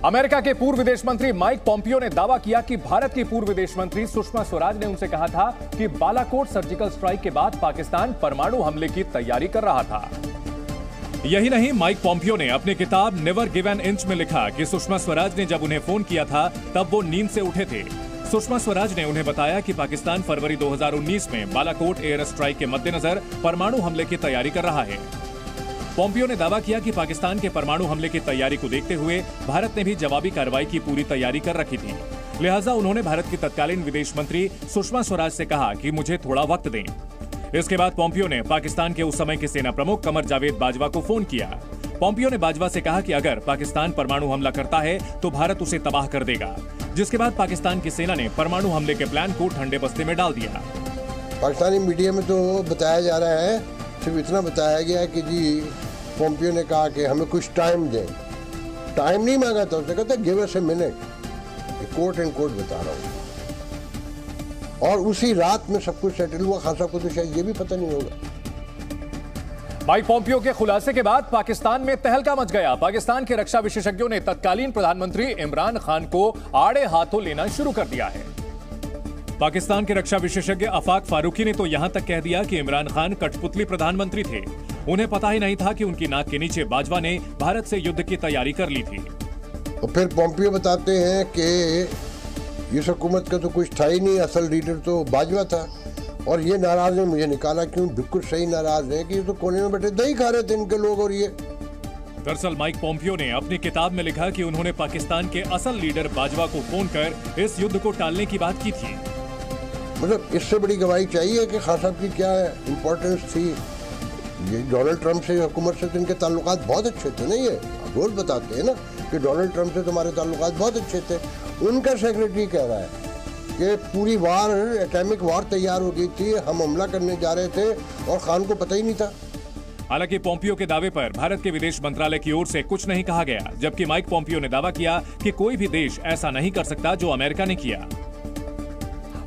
America के पूर्व विदेश मंत्री माइक पॉम्पियो ने दावा किया कि भारत की पूर्व विदेश मंत्री सुषमा स्वराज ने उनसे कहा था कि बालाकोट सर्जिकल स्ट्राइक के बाद पाकिस्तान परमाणु हमले की तैयारी कर रहा था। यही नहीं, माइक पॉम्पियो ने अपनी किताब नेवर गिव एन इंच में लिखा कि सुषमा स्वराज ने जब उन्हें फोन किया था तब वो नींद से उठे थे। सुषमा स्वराज ने उन्हें बताया कि पाकिस्तान फरवरी 2019 में बालाकोट एयर स्ट्राइक के मद्देनजर परमाणु हमले की तैयारी कर रहा है। पॉम्पियो ने दावा किया कि पाकिस्तान के परमाणु हमले की तैयारी को देखते हुए भारत ने भी जवाबी कार्रवाई की पूरी तैयारी कर रखी थी। लिहाजा उन्होंने भारत की तत्कालीन विदेश मंत्री सुषमा स्वराज से कहा कि मुझे थोड़ा वक्त दें। इसके बाद पॉम्पियो ने पाकिस्तान के उस समय के सेना प्रमुख कमर जावेद बाजवा को फोन किया। पॉम्पियो ने बाजवा से कहा कि अगर पाकिस्तान परमाणु हमला करता है तो भारत उसे तबाह कर देगा, जिसके बाद पाकिस्तान की सेना ने परमाणु हमले के प्लान को ठंडे बस्ते में डाल दिया। पाकिस्तानी मीडिया में तो बताया जा रहा है, सिर्फ इतना बताया गया कि जी पॉम्पियो ने कहा कि हमें कुछ टाइम दें। टाइम नहीं मांगा था, उसने कहा था give us a minute. Quote end quote बता रहा हूँ। और उसी रात में सब कुछ सेटल हुआ। खासा को तो शायद ये भी पता नहीं होगा। माइक पॉम्पियो के खुलासे के बाद पाकिस्तान में तहलका मच गया। पाकिस्तान के रक्षा विशेषज्ञों ने तत्कालीन प्रधानमंत्री इमरान खान को आड़े हाथों लेना शुरू कर दिया है। पाकिस्तान के रक्षा विशेषज्ञ आफाक फारूकी ने तो यहां तक कह दिया कि इमरान खान कठपुतली प्रधानमंत्री थे। उन्हें पता ही नहीं था कि उनकी नाक के नीचे बाजवा ने भारत से युद्ध की तैयारी कर ली थी। तो फिर पॉम्पियो बताते हैं कि इस हुकूमत का तो कुछ था ही नहीं, असल लीडर तो बाजवा था और ये नाराज है, मुझे निकाला क्यों। बिल्कुल सही नाराज है कि ये तो कोने में बैठे दही खा रहे थे इनके लोग। और ये दरअसल माइक पॉम्पियो ने अपनी किताब में लिखा कि उन्होंने पाकिस्तान के असल लीडर बाजवा को फोन कर इस युद्ध को टालने की बात की थी। मतलब इससे बड़ी गवाही चाहिए कि खान साहब की क्या इम्पोर्टेंस थी। ये डोनाल्ड ट्रंप से हुकूमत से तो इनके ताल्लुकात बहुत अच्छे थे ना। ये रोज बताते हैं ना कि डोनाल्ड ट्रंप से तुम्हारे ताल्लुकात बहुत अच्छे थे। उनका सेक्रेटरी कह रहा है कि पूरी वार, एटॉमिक वार तैयार हो गई थी, हम हमला करने जा रहे थे और खान को पता ही नहीं था। हालांकि पॉम्पियो के दावे पर भारत के विदेश मंत्रालय की ओर से कुछ नहीं कहा गया, जबकि माइक पॉम्पियो ने दावा किया कि कोई भी देश ऐसा नहीं कर सकता जो अमेरिका ने किया।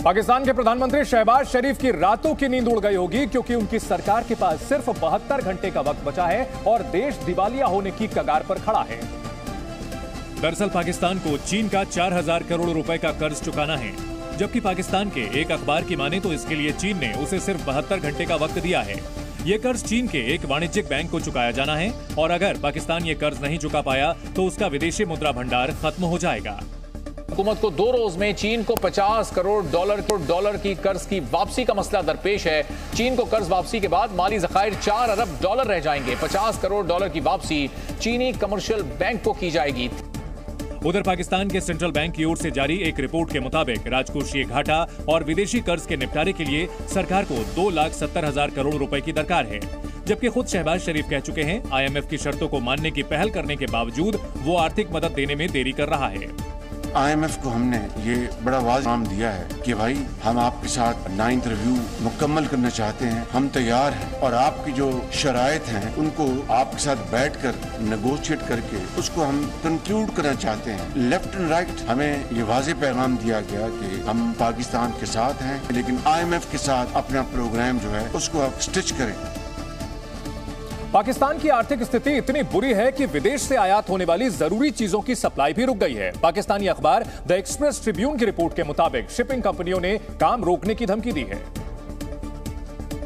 पाकिस्तान के प्रधानमंत्री शहबाज शरीफ की रातों की नींद उड़ गई होगी, क्योंकि उनकी सरकार के पास सिर्फ 72 घंटे का वक्त बचा है और देश दिवालिया होने की कगार पर खड़ा है। दरअसल पाकिस्तान को चीन का 4000 करोड़ रुपए का कर्ज चुकाना है, जबकि पाकिस्तान के एक अखबार की माने तो इसके लिए चीन ने उसे सिर्फ 72 घंटे का वक्त दिया है। ये कर्ज चीन के एक वाणिज्यिक बैंक को चुकाया जाना है और अगर पाकिस्तान ये कर्ज नहीं चुका पाया तो उसका विदेशी मुद्रा भंडार खत्म हो जाएगा। हुकूमत को 2 रोज में चीन को 50 करोड़ डॉलर की कर्ज की वापसी का मसला दरपेश है। चीन को कर्ज वापसी के बाद माली ज़खायर 4 अरब डॉलर रह जाएंगे। 50 करोड़ डॉलर की वापसी चीनी कमर्शियल बैंक को की जाएगी। उधर पाकिस्तान के सेंट्रल बैंक की ओर से जारी एक रिपोर्ट के मुताबिक राजकोषीय घाटा और विदेशी कर्ज के निपटारे के लिए सरकार को 2,70,000 करोड़ रुपए की दरकार है, जबकि खुद शहबाज शरीफ कह चुके हैं IMF की शर्तों को मानने की पहल करने के बावजूद वो आर्थिक मदद देने में देरी कर रहा है। IMF को हमने ये बड़ा वाज़ काम दिया है कि भाई हम आपके साथ 9th रिव्यू मुकम्मल करना चाहते हैं, हम तैयार हैं और आपकी जो शराइत हैं उनको आपके साथ बैठकर नेगोशिएट करके उसको हम कंक्लूड करना चाहते हैं। लेफ्ट एंड राइट हमें ये वाज़े पैगाम दिया गया कि हम पाकिस्तान के साथ हैं, लेकिन IMF के साथ अपना प्रोग्राम जो है उसको आप स्टिच करें। पाकिस्तान की आर्थिक स्थिति इतनी बुरी है कि विदेश से आयात होने वाली जरूरी चीजों की सप्लाई भी रुक गई है। पाकिस्तानी अखबार द एक्सप्रेस ट्रिब्यून की रिपोर्ट के मुताबिक शिपिंग कंपनियों ने काम रोकने की धमकी दी है,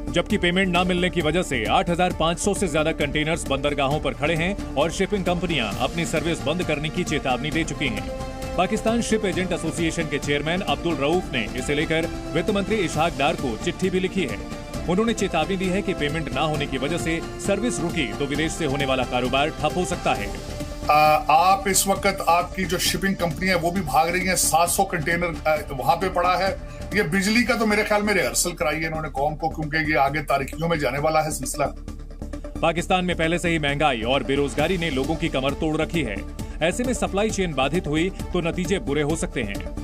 जबकि पेमेंट न मिलने की वजह से 8,500 से ज्यादा कंटेनर्स बंदरगाहों पर खड़े हैं और शिपिंग कंपनियां अपनी सर्विस बंद करने की चेतावनी दे चुकी हैं। पाकिस्तान शिप एजेंट एसोसिएशन के चेयरमैन अब्दुल रऊफ ने इसे लेकर वित्त मंत्री इशहाक डार को चिट्ठी भी लिखी है। उन्होंने चेतावनी दी है कि पेमेंट ना होने की वजह से सर्विस रुकी तो विदेश से होने वाला कारोबार ठप हो सकता है। आप इस वक्त आपकी जो शिपिंग कंपनी है वो भी भाग रही है। 700 कंटेनर वहां पे पड़ा है। ये बिजली का तो मेरे ख्याल में रिहर्सल कराई है इन्होंने कौम को, क्योंकि ये आगे तारीखियों में जाने वाला है सिलसिला। पाकिस्तान में पहले से ही महंगाई और बेरोजगारी ने लोगों की कमर तोड़ रखी है। ऐसे में सप्लाई चेन बाधित हुई तो नतीजे बुरे हो सकते हैं।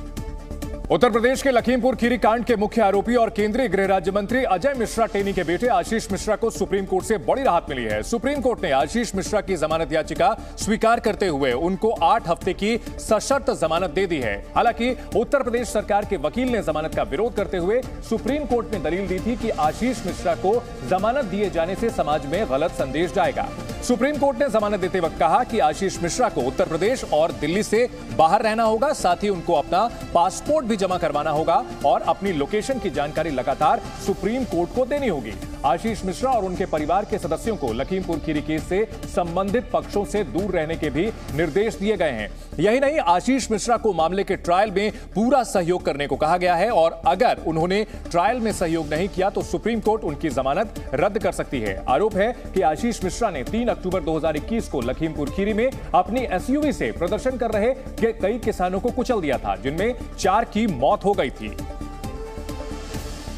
उत्तर प्रदेश के लखीमपुर खीरी कांड के मुख्य आरोपी और केंद्रीय गृह राज्य मंत्री अजय मिश्रा टेनी के बेटे आशीष मिश्रा को सुप्रीम कोर्ट से बड़ी राहत मिली है। सुप्रीम कोर्ट ने आशीष मिश्रा की जमानत याचिका स्वीकार करते हुए उनको 8 हफ्ते की सशर्त जमानत दे दी है। हालांकि उत्तर प्रदेश सरकार के वकील ने जमानत का विरोध करते हुए सुप्रीम कोर्ट में दलील दी थी कि आशीष मिश्रा को जमानत दिए जाने से समाज में गलत संदेश जाएगा। सुप्रीम कोर्ट ने जमानत देते वक्त कहा कि आशीष मिश्रा को उत्तर प्रदेश और दिल्ली से बाहर रहना होगा, साथ ही उनको अपना पासपोर्ट भी जमा करवाना होगा और अपनी लोकेशन की जानकारी लगातार सुप्रीम कोर्ट को देनी होगी। आशीष मिश्रा और उनके परिवार के सदस्यों को लखीमपुर खीरी केस से संबंधित पक्षों से दूर रहने के भी निर्देश दिए गए हैं। यही नहीं, आशीष मिश्रा को मामले के ट्रायल में पूरा सहयोग करने को कहा गया है और अगर उन्होंने ट्रायल में सहयोग नहीं किया तो सुप्रीम कोर्ट उनकी जमानत रद्द कर सकती है। आरोप है कि आशीष मिश्रा ने 3 अक्टूबर 2021 को लखीमपुर खीरी में अपनी एसयूवी से प्रदर्शन कर रहे कई किसानों को कुचल दिया था, जिनमें 4 की मौत हो गई थी।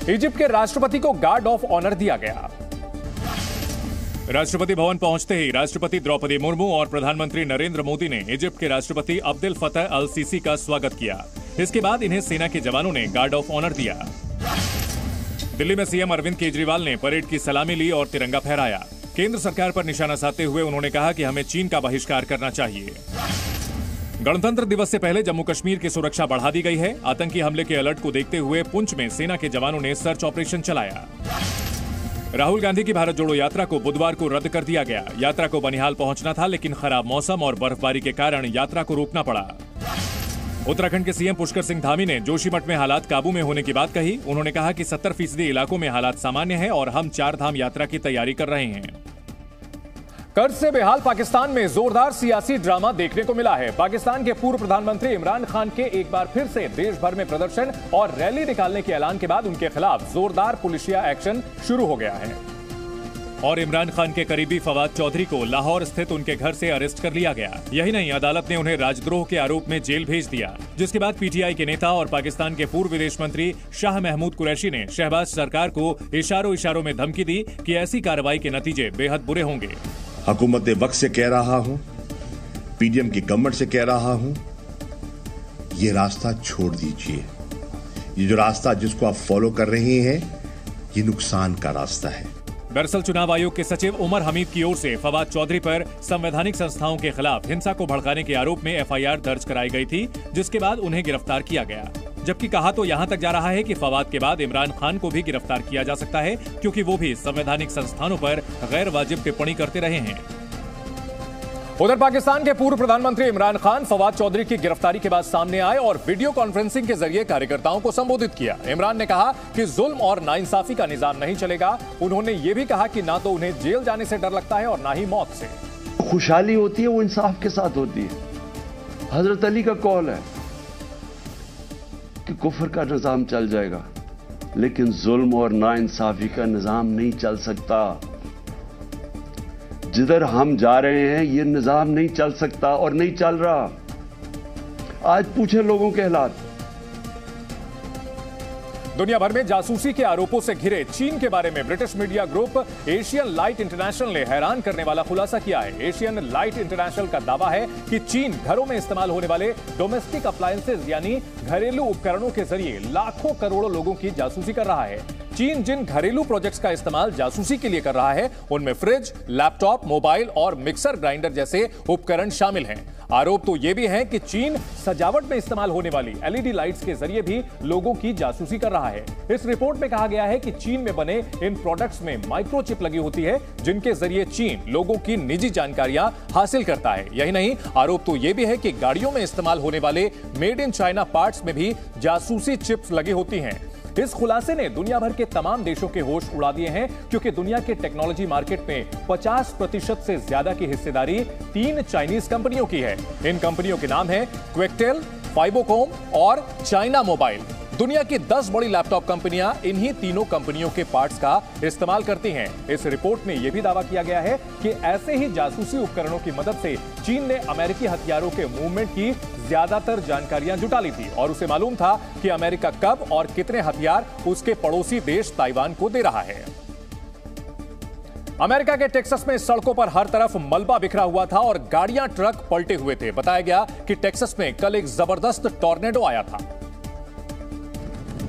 इजिप्ट के राष्ट्रपति को गार्ड ऑफ ऑनर दिया गया। राष्ट्रपति भवन पहुंचते ही राष्ट्रपति द्रौपदी मुर्मू और प्रधानमंत्री नरेंद्र मोदी ने इजिप्ट के राष्ट्रपति अब्देल फतह अल सीसी का स्वागत किया। इसके बाद इन्हें सेना के जवानों ने गार्ड ऑफ ऑनर दिया। दिल्ली में सीएम अरविंद केजरीवाल ने परेड की सलामी ली और तिरंगा फहराया। केंद्र सरकार पर निशाना साधते हुए उन्होंने कहा कि हमें चीन का बहिष्कार करना चाहिए। गणतंत्र दिवस से पहले जम्मू कश्मीर की सुरक्षा बढ़ा दी गई है। आतंकी हमले के अलर्ट को देखते हुए पुंछ में सेना के जवानों ने सर्च ऑपरेशन चलाया। राहुल गांधी की भारत जोड़ो यात्रा को बुधवार को रद्द कर दिया गया। यात्रा को बनिहाल पहुंचना था, लेकिन खराब मौसम और बर्फबारी के कारण यात्रा को रोकना पड़ा। उत्तराखंड के सीएम पुष्कर सिंह धामी ने जोशीमठ में हालात काबू में होने की बात कही। उन्होंने कहा कि 70% इलाकों में हालात सामान्य है और हम 4 धाम यात्रा की तैयारी कर रहे हैं। कर्ज से बेहाल पाकिस्तान में जोरदार सियासी ड्रामा देखने को मिला है। पाकिस्तान के पूर्व प्रधानमंत्री इमरान खान के एक बार फिर से देश भर में प्रदर्शन और रैली निकालने के ऐलान के बाद उनके खिलाफ जोरदार पुलिसिया एक्शन शुरू हो गया है और इमरान खान के करीबी फवाद चौधरी को लाहौर स्थित उनके घर से अरेस्ट कर लिया गया। यही नहीं, अदालत ने उन्हें राजद्रोह के आरोप में जेल भेज दिया, जिसके बाद पीटीआई के नेता और पाकिस्तान के पूर्व विदेश मंत्री शाह महमूद कुरैशी ने शहबाज सरकार को इशारों में धमकी दी कि ऐसी कार्रवाई के नतीजे बेहद बुरे होंगे। हुकूमत वक्त से कह रहा हूं, पीडीएम की गवर्नमेंट से कह रहा हूं, ये रास्ता छोड़ दीजिए। ये जो रास्ता जिसको आप फॉलो कर रहे हैं, ये नुकसान का रास्ता है। दरअसल चुनाव आयोग के सचिव उमर हमीद की ओर से फवाद चौधरी पर संवैधानिक संस्थाओं के खिलाफ हिंसा को भड़काने के आरोप में एफआईआर दर्ज कराई गई थी, जिसके बाद उन्हें गिरफ्तार किया गया। जबकि कहा तो यहां तक जा रहा है कि फवाद के बाद इमरान खान को भी गिरफ्तार किया जा सकता है, क्योंकि वो भी संवैधानिक संस्थानों पर गैर वाजिब टिप्पणी करते रहे हैं। उधर पाकिस्तान के पूर्व प्रधानमंत्री इमरान खान फवाद चौधरी की गिरफ्तारी के बाद सामने आए और वीडियो कॉन्फ्रेंसिंग के जरिए कार्यकर्ताओं को संबोधित किया। इमरान ने कहा कि जुल्म और नाइंसाफी का निजाम नहीं चलेगा। उन्होंने ये भी कहा कि ना तो उन्हें जेल जाने से डर लगता है और ना ही मौत से। खुशहाली होती है वो इंसाफ के साथ होती है। हजरत अली का कौल है कि कुफर का निजाम चल जाएगा, लेकिन जुल्म और नाइंसाफी का निजाम नहीं चल सकता। जिधर हम जा रहे हैं ये निजाम नहीं चल सकता और नहीं चल रहा। आज पूछे लोगों के हालात। दुनिया भर में जासूसी के आरोपों से घिरे चीन के बारे में British media group Asian light international ने हैरान करने वाला खुलासा किया है। एशियन लाइट इंटरनेशनल का दावा है कि चीन घरों में इस्तेमाल होने वाले डोमेस्टिक अप्लायंसेज यानी घरेलू उपकरणों के जरिए लाखों करोड़ों लोगों की जासूसी कर रहा है। चीन जिन घरेलू प्रोजेक्ट्स का इस्तेमाल जासूसी के लिए कर रहा है, उनमें फ्रिज, लैपटॉप, मोबाइल और मिक्सर ग्राइंडर जैसे उपकरण शामिल हैं। आरोप तो यह भी है कि चीन सजावट में इस्तेमाल होने वाली एलईडी लाइट्स के जरिए भी लोगों की जासूसी कर रहा है। इस रिपोर्ट में कहा गया है कि चीन में बने इन प्रोडक्ट्स में माइक्रोचिप लगी होती है, जिनके जरिए चीन लोगों की निजी जानकारियां हासिल करता है। यही नहीं, आरोप तो यह भी है कि गाड़ियों में इस्तेमाल होने वाले मेड इन चाइना पार्ट्स में भी जासूसी चिप्स लगी होती हैं। इस खुलासे ने दुनिया भर के तमाम देशों के होश उड़ा दिए हैं, क्योंकि दुनिया के टेक्नोलॉजी मार्केट में 50% से ज्यादा की हिस्सेदारी 3 चाइनीज कंपनियों की है। इन कंपनियों के नाम है क्वेकटेल, फाइबोकॉम और चाइना मोबाइल। दुनिया की 10 बड़ी लैपटॉप कंपनियां इन्हीं तीनों कंपनियों के पार्ट्स का इस्तेमाल करती हैं। इस रिपोर्ट में यह भी दावा किया गया है कि ऐसे ही जासूसी उपकरणों की मदद से चीन ने अमेरिकी हथियारों के मूवमेंट की ज्यादातर जानकारियां जुटा ली थी और उसे मालूम था कि अमेरिका कब और कितने हथियार उसके पड़ोसी देश ताइवान को दे रहा है। अमेरिका के टेक्सास में सड़कों पर हर तरफ मलबा बिखरा हुआ था और गाड़ियां, ट्रक पलटे हुए थे। बताया गया कि टेक्सास में कल एक जबरदस्त टॉर्नेडो आया था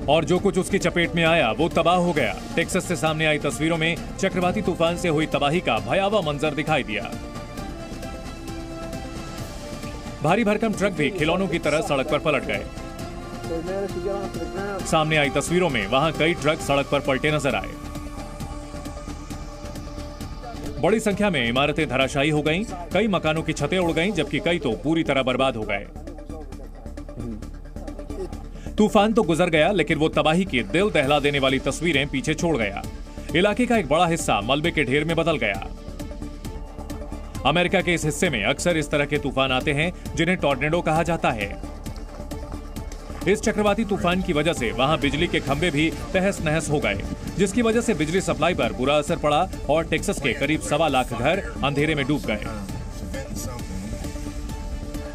और जो कुछ उसकी चपेट में आया वो तबाह हो गया। टेक्सास से सामने आई तस्वीरों में चक्रवाती तूफान से हुई तबाही का भयावह मंजर दिखाई दिया। भारी भरकम ट्रक भी खिलौनों की तरह सड़क पर पलट गए। सामने आई तस्वीरों में वहां कई ट्रक सड़क पर पलटे नजर आए। बड़ी संख्या में इमारतें धराशायी हो गईं, कई मकानों की छतें उड़ गईं, जबकि कई तो पूरी तरह बर्बाद हो गए। तूफान तो गुजर गया, लेकिन वो तबाही की दिल दहला देने वाली तस्वीरें पीछे छोड़ गया। इलाके का एक बड़ा हिस्सा मलबे के ढेर में बदल गया। अमेरिका के इस हिस्से में अक्सर इस तरह के तूफान आते हैं जिन्हें टॉर्नेडो कहा जाता है। इस चक्रवाती तूफान की वजह से वहां बिजली के खंभे भी तहस नहस हो गए, जिसकी वजह से बिजली सप्लाई पर बुरा असर पड़ा और टेक्सास के करीब 1.25 लाख घर अंधेरे में डूब गए।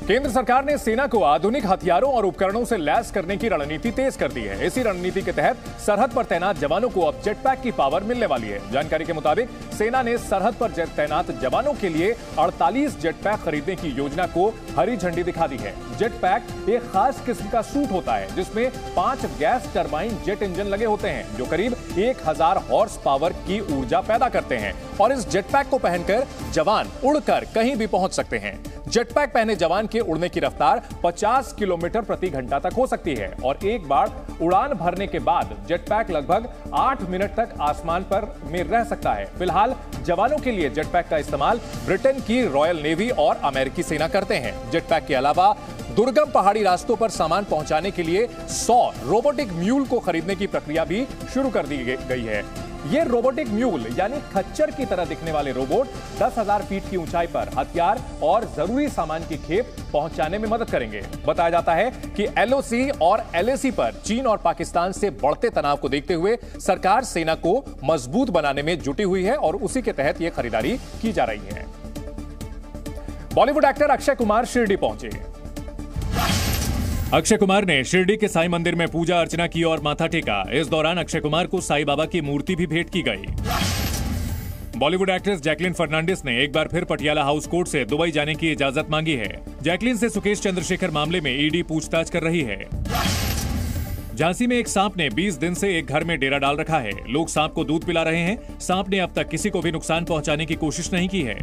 केंद्र सरकार ने सेना को आधुनिक हथियारों और उपकरणों से लैस करने की रणनीति तेज कर दी है। इसी रणनीति के तहत सरहद पर तैनात जवानों को अब जेट पैक की पावर मिलने वाली है। जानकारी के मुताबिक सेना ने सरहद पर तैनात जवानों के लिए 48 जेट पैक खरीदने की योजना को हरी झंडी दिखा दी है। जेट पैक एक खास किस्म का सूट होता है जिसमें 5 गैस टरबाइन जेट इंजन लगे होते हैं जो करीब 1000 हॉर्स पावर की ऊर्जा पैदा करते हैं और इस जेट पैक को पहनकर जवान उड़कर कहीं भी पहुंच सकते हैं। जेट पैक पहने जवान के उड़ने की रफ्तार 50 किलोमीटर प्रति घंटा तक हो सकती है और एक बार उड़ान भरने के बाद जेट पैक लगभग 8 मिनट तक आसमान पर में रह सकता है। फिलहाल जवानों के लिए जेट पैक का इस्तेमाल ब्रिटेन की रॉयल नेवी और अमेरिकी सेना करते हैं। जेट पैक के अलावा दुर्गम पहाड़ी रास्तों पर सामान पहुंचाने के लिए 100 रोबोटिक म्यूल को खरीदने की प्रक्रिया भी शुरू कर दी गई है। ये रोबोटिक म्यूल यानी खच्चर की तरह दिखने वाले रोबोट 10,000 फीट की ऊंचाई पर हथियार और जरूरी सामान की खेप पहुंचाने में मदद करेंगे। बताया जाता है कि एलओसी और एलएसी पर चीन और पाकिस्तान से बढ़ते तनाव को देखते हुए सरकार सेना को मजबूत बनाने में जुटी हुई है और उसी के तहत यह खरीदारी की जा रही है। बॉलीवुड एक्टर अक्षय कुमार शिरडी पहुंचे। अक्षय कुमार ने शिरडी के साईं मंदिर में पूजा अर्चना की और माथा टेका। इस दौरान अक्षय कुमार को साईं बाबा की मूर्ति भी भेंट की गई। बॉलीवुड एक्ट्रेस जैकलीन फर्नांडिस ने एक बार फिर पटियाला हाउस कोर्ट से दुबई जाने की इजाजत मांगी है। जैकलीन से सुकेश चंद्रशेखर मामले में ईडी पूछताछ कर रही है। झांसी में एक सांप ने 20 दिन से एक घर में डेरा डाल रखा है। लोग सांप को दूध पिला रहे हैं। सांप ने अब तक किसी को भी नुकसान पहुंचाने की कोशिश नहीं की है।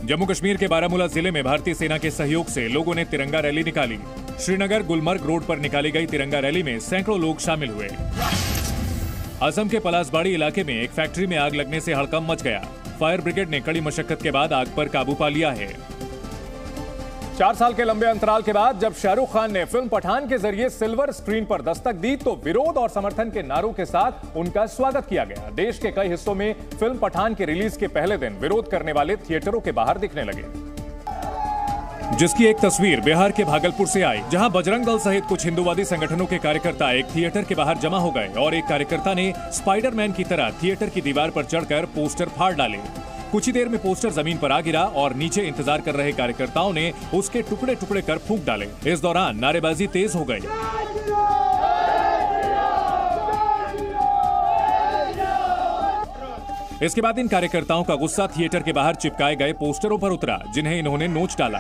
जम्मू कश्मीर के बारामूला जिले में भारतीय सेना के सहयोग से लोगों ने तिरंगा रैली निकाली। श्रीनगर गुलमर्ग रोड पर निकाली गई तिरंगा रैली में सैकड़ों लोग शामिल हुए। असम के पलासबाड़ी इलाके में एक फैक्ट्री में आग लगने से हड़कंप मच गया। फायर ब्रिगेड ने कड़ी मशक्कत के बाद आग पर काबू पा लिया है। 4 साल के लंबे अंतराल के बाद जब शाहरुख खान ने फिल्म पठान के जरिए सिल्वर स्क्रीन पर दस्तक दी तो विरोध और समर्थन के नारों के साथ उनका स्वागत किया गया। देश के कई हिस्सों में फिल्म पठान के रिलीज के पहले दिन विरोध करने वाले थिएटरों के बाहर दिखने लगे, जिसकी एक तस्वीर बिहार के भागलपुर से आई, जहां बजरंग दल सहित कुछ हिंदूवादी संगठनों के कार्यकर्ता एक थिएटर के बाहर जमा हो गए और एक कार्यकर्ता ने स्पाइडरमैन की तरह थिएटर की दीवार पर चढ़कर पोस्टर फाड़ डाले। कुछ ही देर में पोस्टर जमीन पर आ गिरा और नीचे इंतजार कर रहे कार्यकर्ताओं ने उसके टुकड़े टुकड़े कर फूंक डाले। इस दौरान नारेबाजी तेज हो गई। इसके बाद इन कार्यकर्ताओं का गुस्सा थिएटर के बाहर चिपकाए गए पोस्टरों पर उतरा, जिन्हें इन्होंने नोच डाला।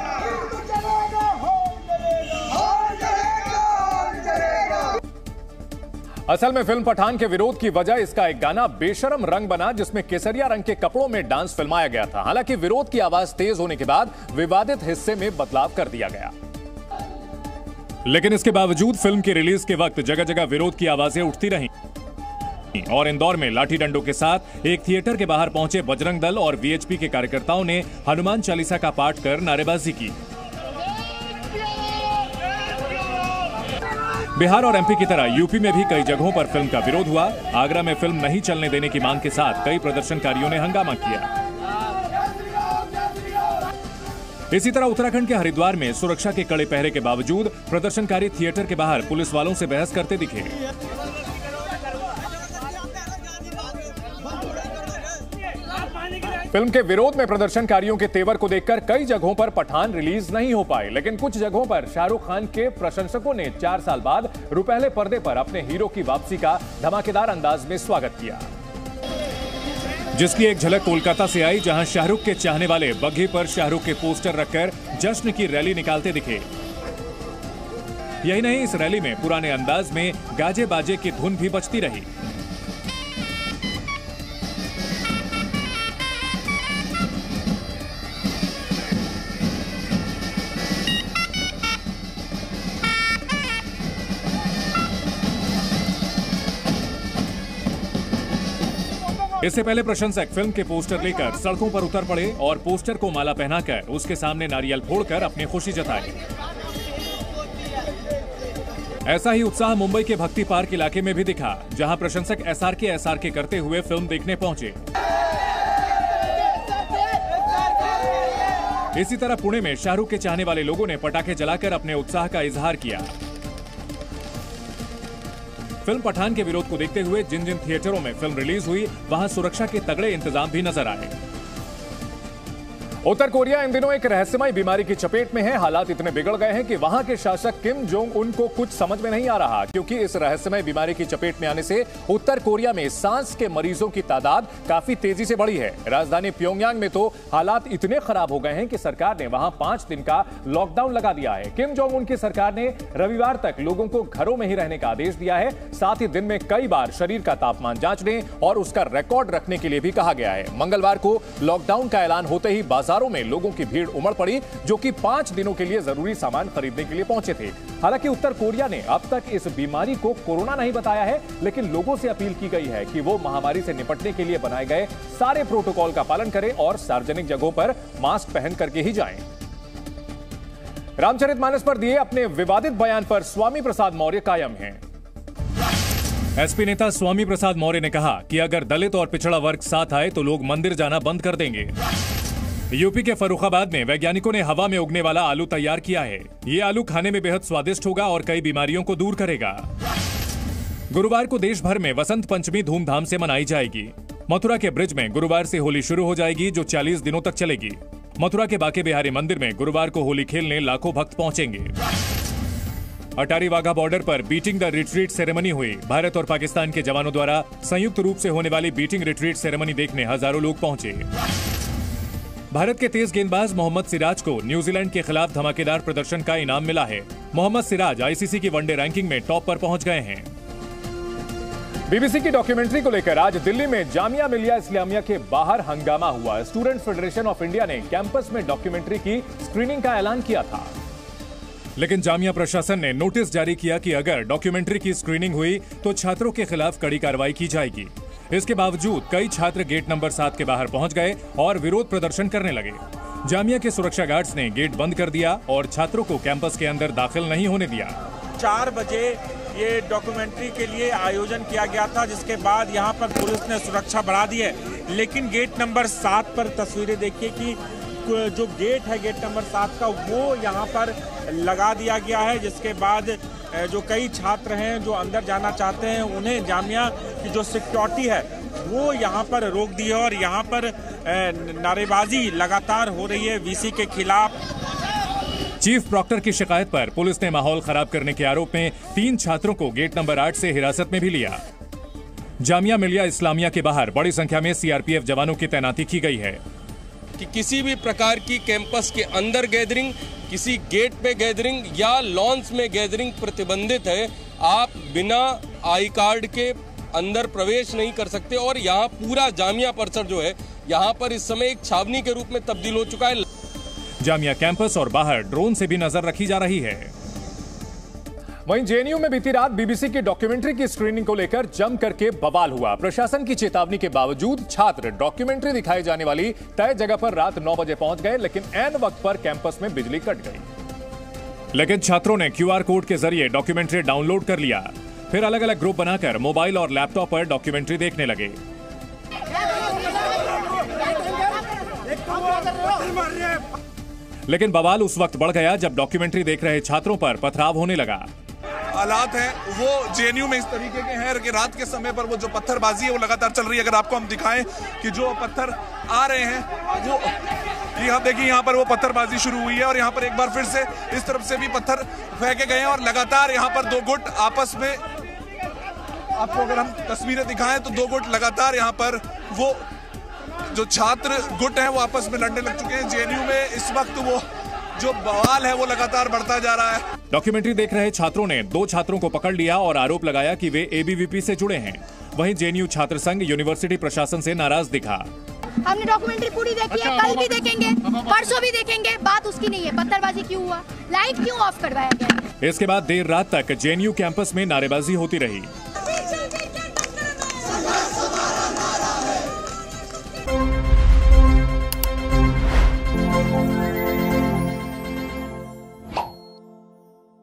असल में फिल्म पठान के विरोध की वजह इसका एक गाना बेशरम रंग बना, जिसमें केसरिया रंग के कपड़ों में डांस फिल्माया गया था। हालांकि विरोध की आवाज तेज होने के बाद विवादित हिस्से में बदलाव कर दिया गया, लेकिन इसके बावजूद फिल्म की रिलीज के वक्त जगह जगह विरोध की आवाजें उठती रहीं और इंदौर में लाठी डंडों के साथ एक थिएटर के बाहर पहुंचे बजरंग दल और वीएचपी के कार्यकर्ताओं ने हनुमान चालीसा का पाठ कर नारेबाजी की। बिहार और एमपी की तरह यूपी में भी कई जगहों पर फिल्म का विरोध हुआ। आगरा में फिल्म नहीं चलने देने की मांग के साथ कई प्रदर्शनकारियों ने हंगामा किया। इसी तरह उत्तराखंड के हरिद्वार में सुरक्षा के कड़े पहरे के बावजूद प्रदर्शनकारी थिएटर के बाहर पुलिस वालों से बहस करते दिखे। फिल्म के विरोध में प्रदर्शनकारियों के तेवर को देखकर कई जगहों पर पठान रिलीज नहीं हो पाई, लेकिन कुछ जगहों पर शाहरुख खान के प्रशंसकों ने 4 साल बाद रुपहले पर्दे पर अपने हीरो की वापसी का धमाकेदार अंदाज में स्वागत किया, जिसकी एक झलक कोलकाता से आई, जहां शाहरुख के चाहने वाले बग्घी पर शाहरुख के पोस्टर रखकर जश्न की रैली निकालते दिखे। यही नहीं, इस रैली में पुराने अंदाज में गाजे बाजे की धुन भी बजती रही। इससे पहले प्रशंसक फिल्म के पोस्टर लेकर सड़कों पर उतर पड़े और पोस्टर को माला पहनाकर उसके सामने नारियल फोड़कर अपनी खुशी जताई। ऐसा ही उत्साह मुंबई के भक्ति पार्क इलाके में भी दिखा, जहां प्रशंसक एसआरके करते हुए फिल्म देखने पहुंचे। इसी तरह पुणे में शाहरुख के चाहने वाले लोगों ने पटाखे जलाकर अपने उत्साह का इजहार किया। फिल्म पठान के विरोध को देखते हुए जिन जिन थिएटरों में फिल्म रिलीज हुई, वहां सुरक्षा के तगड़े इंतजाम भी नजर आए। उत्तर कोरिया इन दिनों एक रहस्यमय बीमारी की चपेट में है। हालात इतने बिगड़ गए हैं कि वहां के शासक किम जोंग उन को कुछ समझ में नहीं आ रहा, क्योंकि इस रहस्यमय बीमारी की चपेट में आने से उत्तर कोरिया में सांस के मरीजों की तादाद काफी तेजी से बढ़ी है। राजधानी प्योंगयांग में तो हालात इतने खराब हो गए हैं कि सरकार ने वहां 5 दिन का लॉकडाउन लगा दिया है। किम जोंग उन की सरकार ने रविवार तक लोगों को घरों में ही रहने का आदेश दिया है। साथ ही दिन में कई बार शरीर का तापमान जांचने और उसका रिकॉर्ड रखने के लिए भी कहा गया है। मंगलवार को लॉकडाउन का ऐलान होते ही बाजारों में लोगों की भीड़ उमड़ पड़ी, जो कि 5 दिनों के लिए जरूरी सामान खरीदने के लिए पहुंचे थे। हालांकि उत्तर कोरिया ने अब तक इस बीमारी को कोरोना नहीं बताया है, लेकिन लोगों से अपील की गई है कि वो महामारी से निपटने के लिए बनाए गए सारे प्रोटोकॉल का पालन करें और सार्वजनिक जगहों पर मास्क पहन करके ही जाएं। रामचरितमानस पर दिए अपने विवादित बयान पर स्वामी प्रसाद मौर्य कायम हैं। एसपी नेता स्वामी प्रसाद मौर्य ने कहा कि अगर दलित और पिछड़ा वर्ग साथ आए तो लोग मंदिर जाना बंद कर देंगे। यूपी के फर्रुखाबाद में वैज्ञानिकों ने हवा में उगने वाला आलू तैयार किया है। ये आलू खाने में बेहद स्वादिष्ट होगा और कई बीमारियों को दूर करेगा। गुरुवार को देश भर में वसंत पंचमी धूमधाम से मनाई जाएगी। मथुरा के ब्रिज में गुरुवार से होली शुरू हो जाएगी, जो 40 दिनों तक चलेगी। मथुरा के बांके बिहारी मंदिर में गुरुवार को होली खेलने लाखों भक्त पहुंचेंगे। अटारी वाघा बॉर्डर पर बीटिंग द रिट्रीट सेरेमनी हुई। भारत और पाकिस्तान के जवानों द्वारा संयुक्त रूप से होने वाली बीटिंग रिट्रीट सेरेमनी देखने हजारों लोग पहुंचे। भारत के तेज गेंदबाज मोहम्मद सिराज को न्यूजीलैंड के खिलाफ धमाकेदार प्रदर्शन का इनाम मिला है। मोहम्मद सिराज आईसीसी की वनडे रैंकिंग में टॉप पर पहुंच गए हैं। बीबीसी की डॉक्यूमेंट्री को लेकर आज दिल्ली में जामिया मिलिया इस्लामिया के बाहर हंगामा हुआ। स्टूडेंट फेडरेशन ऑफ इंडिया ने कैंपस में डॉक्यूमेंट्री की स्क्रीनिंग का ऐलान किया था, लेकिन जामिया प्रशासन ने नोटिस जारी किया कि अगर डॉक्यूमेंट्री की स्क्रीनिंग हुई तो छात्रों के खिलाफ कड़ी कार्रवाई की जाएगी। इसके बावजूद कई छात्र गेट नंबर 7 के बाहर पहुंच गए और विरोध प्रदर्शन करने लगे। जामिया के सुरक्षा गार्ड्स ने गेट बंद कर दिया और छात्रों को कैंपस के अंदर दाखिल नहीं होने दिया। 4 बजे ये डॉक्यूमेंट्री के लिए आयोजन किया गया था, जिसके बाद यहाँ पर पुलिस ने सुरक्षा बढ़ा दी है। लेकिन गेट नंबर 7 पर तस्वीरें देखिए कि जो गेट है गेट नंबर 7 का, वो यहाँ पर लगा दिया गया है, जिसके बाद जो कई छात्र हैं जो अंदर जाना चाहते हैं, उन्हें जामिया की जो सिक्योरिटी है वो यहाँ पर रोक दी है और यहाँ पर नारेबाजी लगातार हो रही है वीसी के खिलाफ। चीफ प्रॉक्टर की शिकायत पर पुलिस ने माहौल खराब करने के आरोप में 3 छात्रों को गेट नंबर 8 से हिरासत में भी लिया। जामिया मिलिया इस्लामिया के बाहर बड़ी संख्या में सीआरपीएफ जवानों की तैनाती की गई है। कि किसी भी प्रकार की कैंपस के अंदर गैदरिंग, किसी गेट पे गैदरिंग या लॉन्स में गैदरिंग प्रतिबंधित है। आप बिना आई कार्ड के अंदर प्रवेश नहीं कर सकते और यहाँ पूरा जामिया परिसर जो है यहाँ पर इस समय एक छावनी के रूप में तब्दील हो चुका है। जामिया कैंपस और बाहर ड्रोन से भी नजर रखी जा रही है। वहीं जेएनयू में बीती रात बीबीसी की डॉक्यूमेंट्री की स्क्रीनिंग को लेकर जम करके बवाल हुआ। प्रशासन की चेतावनी के बावजूद छात्र डॉक्यूमेंट्री दिखाई जाने वाली तय जगह पर रात 9 बजे पहुंच गए, लेकिन ऐन वक्त पर कैंपस में बिजली कट गई। लेकिन छात्रों ने क्यूआर कोड के जरिए डॉक्यूमेंट्री डाउनलोड कर लिया, फिर अलग अलग ग्रुप बनाकर मोबाइल और लैपटॉप पर डॉक्यूमेंट्री देखने लगे। लेकिन बवाल उस वक्त बढ़ गया जब डॉक्यूमेंट्री देख रहे छात्रों पर पथराव होने लगा। हालात हैं वो जेएनयू में इस तरीके के हैं कि रात के समय पर वो जो पत्थरबाजी है वो लगातार चल रही है। अगर आपको हम दिखाएं कि जो पत्थर आ रहे हैं वो यहाँ देखिए, यहाँ पर वो पत्थरबाजी शुरू हुई है और यहाँ पर एक बार फिर से इस तरफ से भी पत्थर फेंके गए हैं और लगातार यहाँ पर 2 गुट आपस में, आपको अगर हम तस्वीरें दिखाएं तो 2 गुट लगातार यहाँ पर वो जो छात्र गुट हैं वो आपस में लड़ने लग चुके हैं। जेएनयू में इस वक्त वो जो बवाल है वो लगातार बढ़ता जा रहा है। डॉक्यूमेंट्री देख रहे छात्रों ने 2 छात्रों को पकड़ लिया और आरोप लगाया कि वे एबीवीपी से जुड़े हैं। वहीं जेएनयू छात्र संघ यूनिवर्सिटी प्रशासन से नाराज दिखा। हमने डॉक्यूमेंट्री पूरी देखी है, कल भी देखेंगे, परसों भी देखेंगे, बात उसकी नहीं है। पत्थरबाजी क्यों हुआ, लाइट क्यों ऑफ करवाया गया। इसके बाद देर रात तक जेएनयू कैंपस में नारेबाजी होती रही।